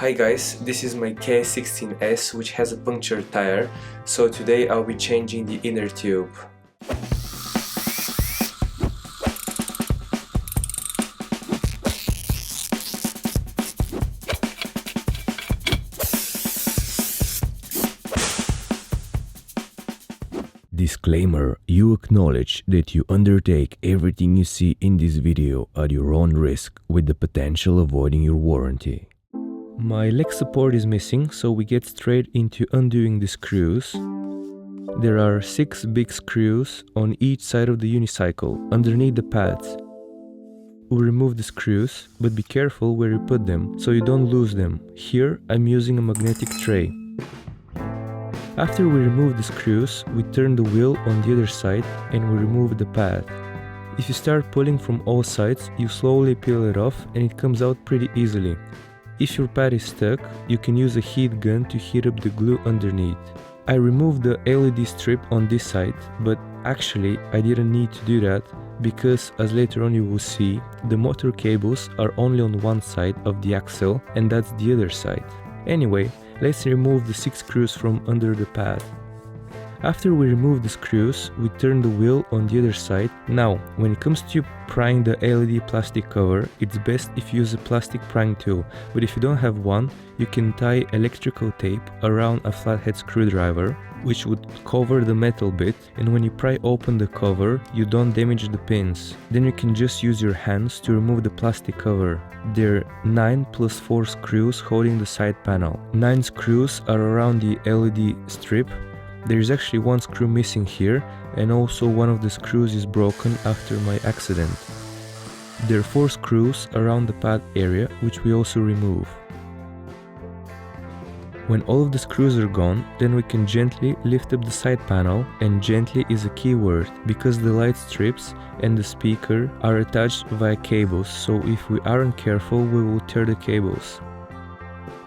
Hi guys, this is my KS16S which has a puncture tire, so today I'll be changing the inner tube. Disclaimer: you acknowledge that you undertake everything you see in this video at your own risk, with the potential of voiding your warranty. My leg support is missing, so we get straight into undoing the screws. There are 6 big screws on each side of the unicycle, underneath the pads. We remove the screws, but be careful where you put them, so you don't lose them. Here I'm using a magnetic tray. After we remove the screws, we turn the wheel on the other side and we remove the pad. If you start pulling from all sides, you slowly peel it off and it comes out pretty easily. If your pad is stuck, you can use a heat gun to heat up the glue underneath. I removed the LED strip on this side, but actually I didn't need to do that because, as later on you will see, the motor cables are only on one side of the axle and that's the other side. Anyway, let's remove the 6 screws from under the pad. After we remove the screws, we turn the wheel on the other side. Now, when it comes to prying the LED plastic cover, it's best if you use a plastic prying tool, but if you don't have one, you can tie electrical tape around a flathead screwdriver, which would cover the metal bit, and when you pry open the cover, you don't damage the pins. Then you can just use your hands to remove the plastic cover. There are 9 plus 4 screws holding the side panel. 9 screws are around the LED strip. There is actually 1 screw missing here, and also one of the screws is broken after my accident. There are 4 screws around the pad area, which we also remove. When all of the screws are gone, then we can gently lift up the side panel, and gently is a key word because the light strips and the speaker are attached via cables, so if we aren't careful we will tear the cables.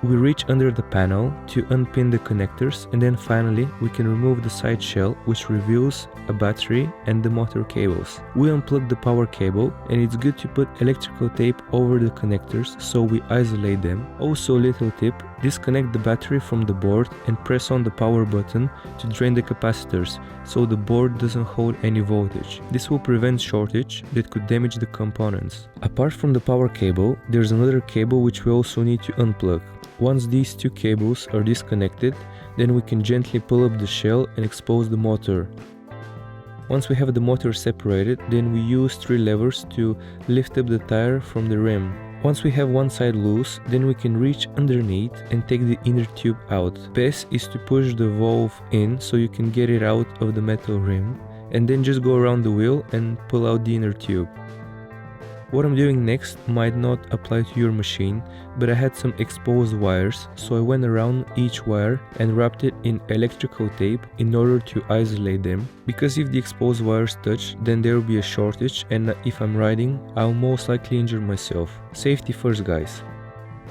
We reach under the panel to unpin the connectors, and then finally we can remove the side shell, which reveals a battery and the motor cables. We unplug the power cable, and it's good to put electrical tape over the connectors so we isolate them. Also, little tip, disconnect the battery from the board and press on the power button to drain the capacitors so the board doesn't hold any voltage. This will prevent shortage that could damage the components. Apart from the power cable, there's another cable which we also need to unplug. Once these 2 cables are disconnected, then we can gently pull up the shell and expose the motor. Once we have the motor separated, then we use 3 levers to lift up the tire from the rim. Once we have one side loose, then we can reach underneath and take the inner tube out. Best is to push the valve in so you can get it out of the metal rim, and then just go around the wheel and pull out the inner tube. What I'm doing next might not apply to your machine, but I had some exposed wires, so I went around each wire and wrapped it in electrical tape in order to isolate them, because if the exposed wires touch, then there will be a shortage, and if I'm riding, I'll most likely injure myself. Safety first, guys.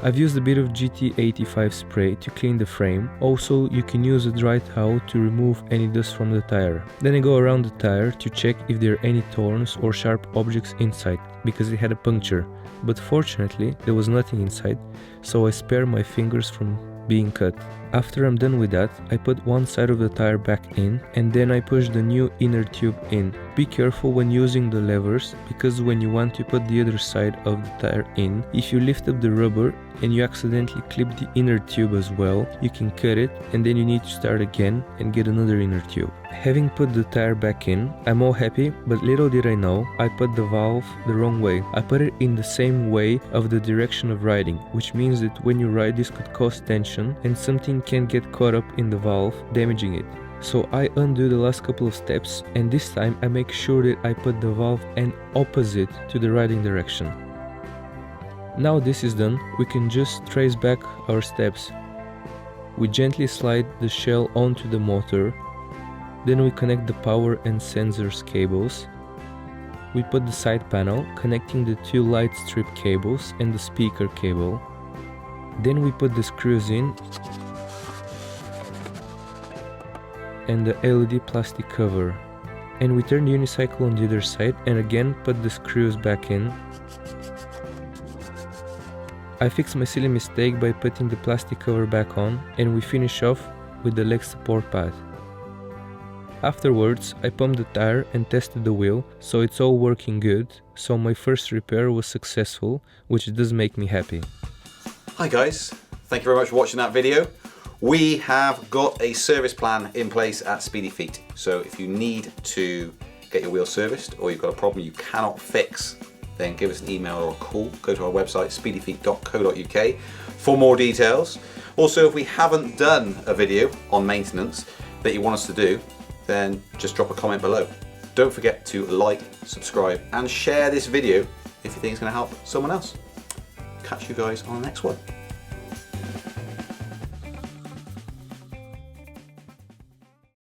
I've used a bit of GT85 spray to clean the frame. Also, you can use a dry towel to remove any dust from the tire. Then I go around the tire to check if there are any thorns or sharp objects inside, because it had a puncture. But fortunately, there was nothing inside, so I spare my fingers from being cut. After I'm done with that, I put one side of the tire back in, and then I push the new inner tube in. Be careful when using the levers, because when you want to put the other side of the tire in, if you lift up the rubber and you accidentally clip the inner tube as well, you can cut it, and then you need to start again and get another inner tube. Having put the tire back in, I'm all happy, but little did I know, I put the valve the wrong way. I put it in the same way of the direction of riding, which means that when you ride this could cause tension and something can get caught up in the valve, damaging it. So I undo the last couple of steps, and this time I make sure that I put the valve end opposite to the riding direction. Now this is done, we can just trace back our steps. We gently slide the shell onto the motor, then we connect the power and sensors cables. We put the side panel, connecting the 2 light strip cables and the speaker cable. Then we put the screws in and the LED plastic cover. And we turn the unicycle on the other side and again put the screws back in. I fixed my silly mistake by putting the plastic cover back on, and we finish off with the leg support pad. Afterwards, I pumped the tire and tested the wheel, so it's all working good, so my first repair was successful, which does make me happy. Hi guys, thank you very much for watching that video. We have got a service plan in place at Speedy Feet, so if you need to get your wheel serviced or you've got a problem you cannot fix, then give us an email or a call. Go to our website speedyfeet.co.uk for more details. Also, if we haven't done a video on maintenance that you want us to do, then just drop a comment below. Don't forget to like, subscribe and share this video if you think it's going to help someone else. Catch you guys on the next one.